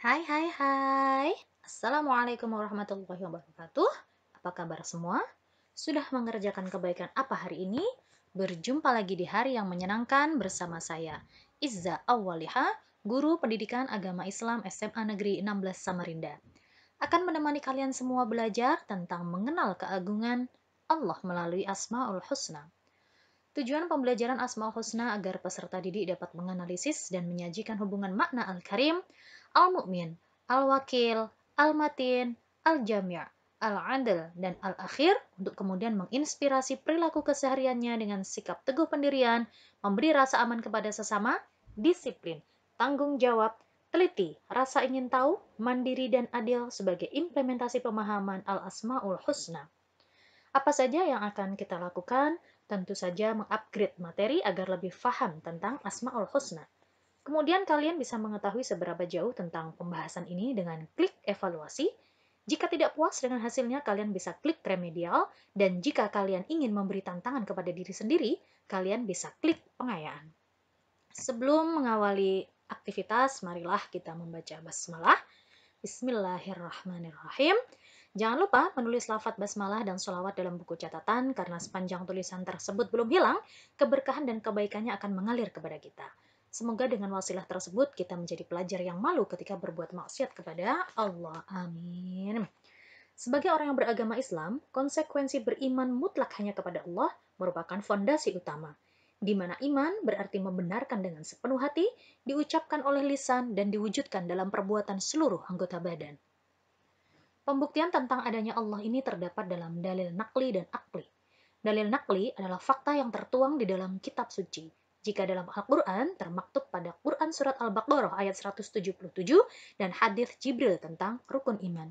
Hai hai hai. Assalamualaikum warahmatullahi wabarakatuh. Apa kabar semua? Sudah mengerjakan kebaikan apa hari ini? Berjumpa lagi di hari yang menyenangkan bersama saya, Izza Awwaliha, guru pendidikan agama Islam SMA Negeri 16 Samarinda. Akan menemani kalian semua belajar tentang mengenal keagungan Allah melalui Asmaul Husna. Tujuan pembelajaran Asmaul Husna agar peserta didik dapat menganalisis dan menyajikan hubungan makna Al-Karim, Al-Mu'min, Al-Wakil, Al-Matin, Al-Jami', Al-Adil, dan Al-Akhir untuk kemudian menginspirasi perilaku kesehariannya dengan sikap teguh pendirian, memberi rasa aman kepada sesama, disiplin, tanggung jawab, teliti, rasa ingin tahu, mandiri, dan adil sebagai implementasi pemahaman Al-Asma'ul Husna. Apa saja yang akan kita lakukan? Tentu saja mengupgrade materi agar lebih paham tentang Asmaul Husna. Kemudian kalian bisa mengetahui seberapa jauh tentang pembahasan ini dengan klik evaluasi. Jika tidak puas dengan hasilnya, kalian bisa klik remedial. Dan jika kalian ingin memberi tantangan kepada diri sendiri, kalian bisa klik pengayaan. Sebelum mengawali aktivitas, marilah kita membaca basmalah. Bismillahirrahmanirrahim. Jangan lupa menulis lafaz basmalah dan sholawat dalam buku catatan karena sepanjang tulisan tersebut belum hilang, keberkahan dan kebaikannya akan mengalir kepada kita. Semoga dengan wasilah tersebut kita menjadi pelajar yang malu ketika berbuat maksiat kepada Allah. Amin. Sebagai orang yang beragama Islam, konsekuensi beriman mutlak hanya kepada Allah merupakan fondasi utama, di mana iman berarti membenarkan dengan sepenuh hati, diucapkan oleh lisan, dan diwujudkan dalam perbuatan seluruh anggota badan. Pembuktian tentang adanya Allah ini terdapat dalam dalil nakli dan akli. Dalil nakli adalah fakta yang tertuang di dalam kitab suci. Jika dalam Al-Quran, termaktub pada Quran Surat Al-Baqarah ayat 177 dan hadis Jibril tentang rukun iman.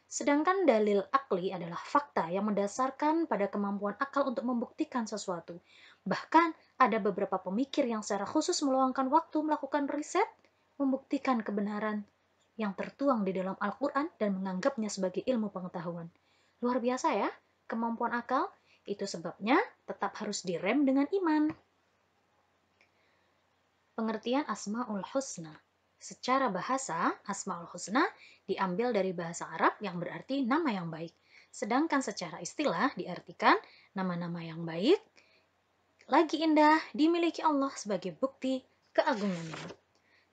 Sedangkan dalil akli adalah fakta yang mendasarkan pada kemampuan akal untuk membuktikan sesuatu. Bahkan ada beberapa pemikir yang secara khusus meluangkan waktu melakukan riset, membuktikan kebenaran yang tertuang di dalam Al-Quran dan menganggapnya sebagai ilmu pengetahuan. Luar biasa ya, kemampuan akal. Itu sebabnya tetap harus direm dengan iman. Pengertian Asma'ul Husna. Secara bahasa, Asma'ul Husna diambil dari bahasa Arab yang berarti nama yang baik. Sedangkan secara istilah diartikan nama-nama yang baik, lagi indah, dimiliki Allah sebagai bukti keagungannya.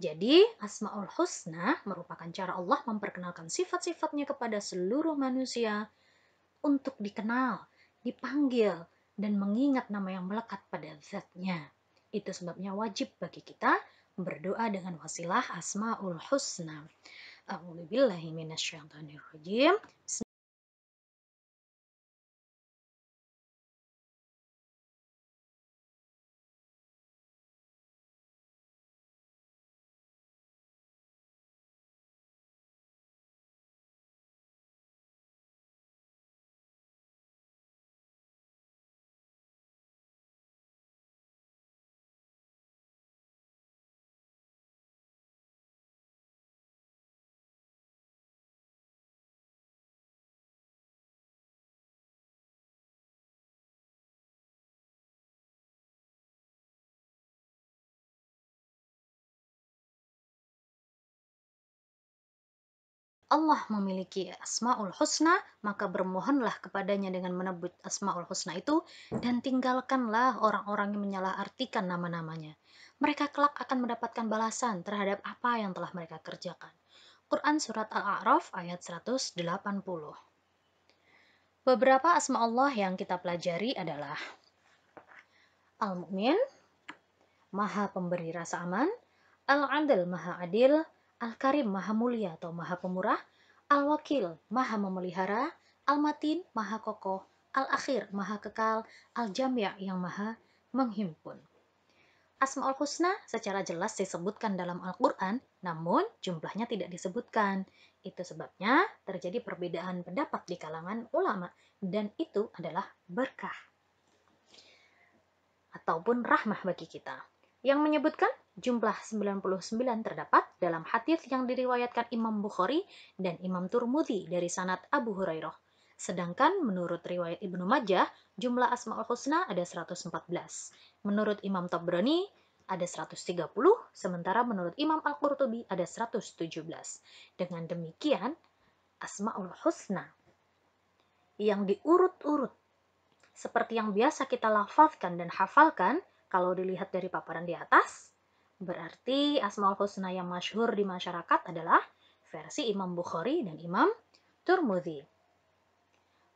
Jadi, Asma'ul Husna merupakan cara Allah memperkenalkan sifat-sifatnya kepada seluruh manusia untuk dikenal, dipanggil, dan mengingat nama yang melekat pada zatnya. Itu sebabnya wajib bagi kita berdoa dengan wasilah Asma'ul Husna. A'udzubillahi minasyaitonirrajim. Allah memiliki Asma'ul Husna, maka bermohonlah kepadanya dengan menyebut Asma'ul Husna itu, dan tinggalkanlah orang-orang yang menyalahartikan nama-namanya. Mereka kelak akan mendapatkan balasan terhadap apa yang telah mereka kerjakan. Quran Surat Al-A'raf ayat 180. Beberapa asma Allah yang kita pelajari adalah Al-Mu'min, Maha Pemberi Rasa Aman, Al-Adil, Maha Adil, Al-Karim, Maha Mulia atau Maha Pemurah, Al-Wakil, Maha Memelihara, Al-Matin, Maha Kokoh, Al-Akhir, Maha Kekal, Al-Jami' yang Maha Menghimpun. Asmaul Husna secara jelas disebutkan dalam Al-Quran, namun jumlahnya tidak disebutkan. Itu sebabnya terjadi perbedaan pendapat di kalangan ulama, dan itu adalah berkah ataupun rahmah bagi kita. Yang menyebutkan jumlah 99 terdapat dalam hadis yang diriwayatkan Imam Bukhari dan Imam Turmudi dari sanad Abu Hurairah. Sedangkan menurut riwayat Ibnu Majah, jumlah Asmaul Husna ada 114. Menurut Imam Tabrani, ada 130, sementara menurut Imam Al-Qurtubi ada 117. Dengan demikian, Asmaul Husna yang diurut-urut seperti yang biasa kita lafazkan dan hafalkan, kalau dilihat dari paparan di atas, berarti Asmaul Husna yang masyhur di masyarakat adalah versi Imam Bukhari dan Imam Turmudi.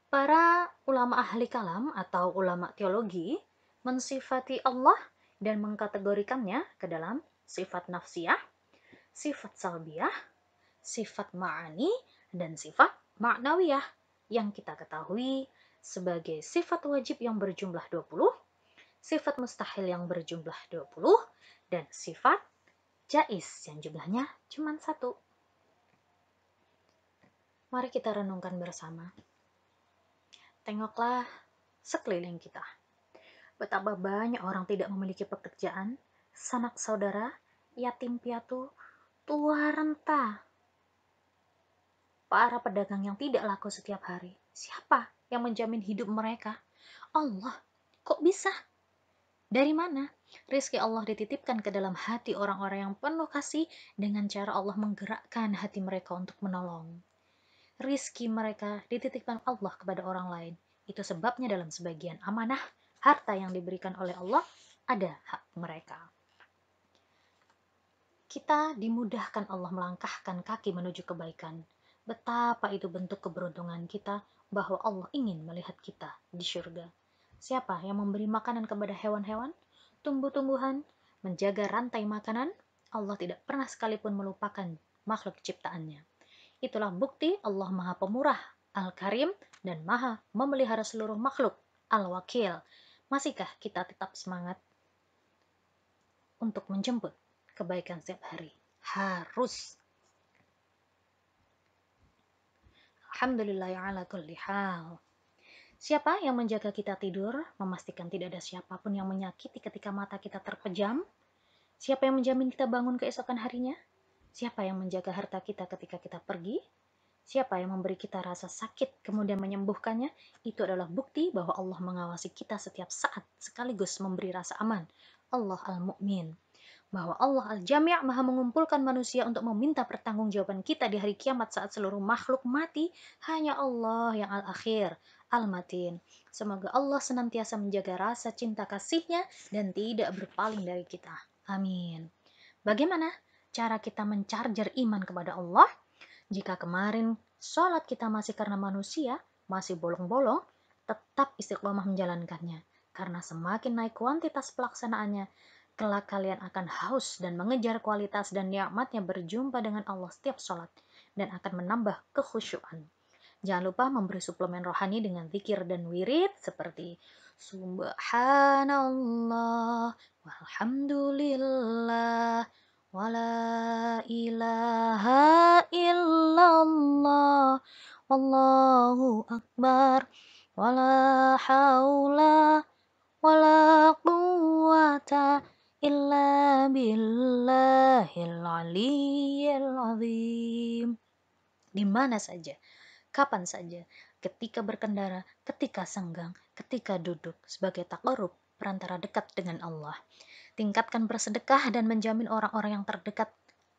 Para ulama ahli kalam atau ulama teologi mensifati Allah dan mengkategorikannya ke dalam sifat nafsiyah, sifat salbiyah, sifat ma'ani, dan sifat ma'nawiyah yang kita ketahui sebagai sifat wajib yang berjumlah 20, sifat mustahil yang berjumlah 20, dan sifat jais yang jumlahnya cuma 1. Mari kita renungkan bersama. Tengoklah sekeliling kita. Betapa banyak orang tidak memiliki pekerjaan, sanak saudara, yatim piatu, tua renta, para pedagang yang tidak laku setiap hari. Siapa yang menjamin hidup mereka? Allah. Kok bisa? Dari mana? Rizki Allah dititipkan ke dalam hati orang-orang yang penuh kasih dengan cara Allah menggerakkan hati mereka untuk menolong. Rizki mereka dititipkan Allah kepada orang lain. Itu sebabnya dalam sebagian amanah, harta yang diberikan oleh Allah ada hak mereka. Kita dimudahkan Allah melangkahkan kaki menuju kebaikan. Betapa itu bentuk keberuntungan kita bahwa Allah ingin melihat kita di surga. Siapa yang memberi makanan kepada hewan-hewan, tumbuh-tumbuhan, menjaga rantai makanan? Allah tidak pernah sekalipun melupakan makhluk ciptaannya. Itulah bukti Allah Maha Pemurah, Al-Karim, dan Maha memelihara seluruh makhluk, Al-Wakil. Masihkah kita tetap semangat untuk menjemput kebaikan setiap hari? Harus. Alhamdulillah ala kulli hal. Siapa yang menjaga kita tidur, memastikan tidak ada siapapun yang menyakiti ketika mata kita terpejam? Siapa yang menjamin kita bangun keesokan harinya? Siapa yang menjaga harta kita ketika kita pergi? Siapa yang memberi kita rasa sakit kemudian menyembuhkannya? Itu adalah bukti bahwa Allah mengawasi kita setiap saat sekaligus memberi rasa aman. Allah Al-Mu'min. Bahwa Allah Al-Jami' Maha mengumpulkan manusia untuk meminta pertanggungjawaban kita di hari kiamat saat seluruh makhluk mati. Hanya Allah yang Al-Akhir, Al-Matin. Semoga Allah senantiasa menjaga rasa cinta kasihnya dan tidak berpaling dari kita. Amin. Bagaimana cara kita mencarger iman kepada Allah? Jika kemarin sholat kita masih karena manusia, masih bolong-bolong, tetap istiqomah menjalankannya. Karena semakin naik kuantitas pelaksanaannya, kelak kalian akan haus dan mengejar kualitas dan nikmatnya berjumpa dengan Allah setiap sholat dan akan menambah kekhusyuan. Jangan lupa memberi suplemen rohani dengan zikir dan wirid seperti Subhanallah walhamdulillah wala ilaha illallah wallahu akbar wala haula wala quwata illa billahil aliyyil azim. Di mana saja, kapan saja, ketika berkendara, ketika senggang, ketika duduk, sebagai taqarrub, perantara dekat dengan Allah. Tingkatkan bersedekah dan menjamin orang-orang yang terdekat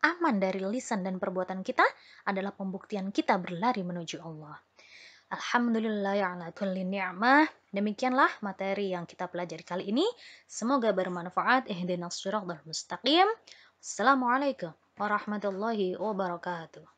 aman dari lisan dan perbuatan kita adalah pembuktian kita berlari menuju Allah. Alhamdulillah ala kulli ni'mah. Demikianlah materi yang kita pelajari kali ini. Semoga bermanfaat. Ihdinas siratal mustaqim. Assalamualaikum warahmatullahi wabarakatuh.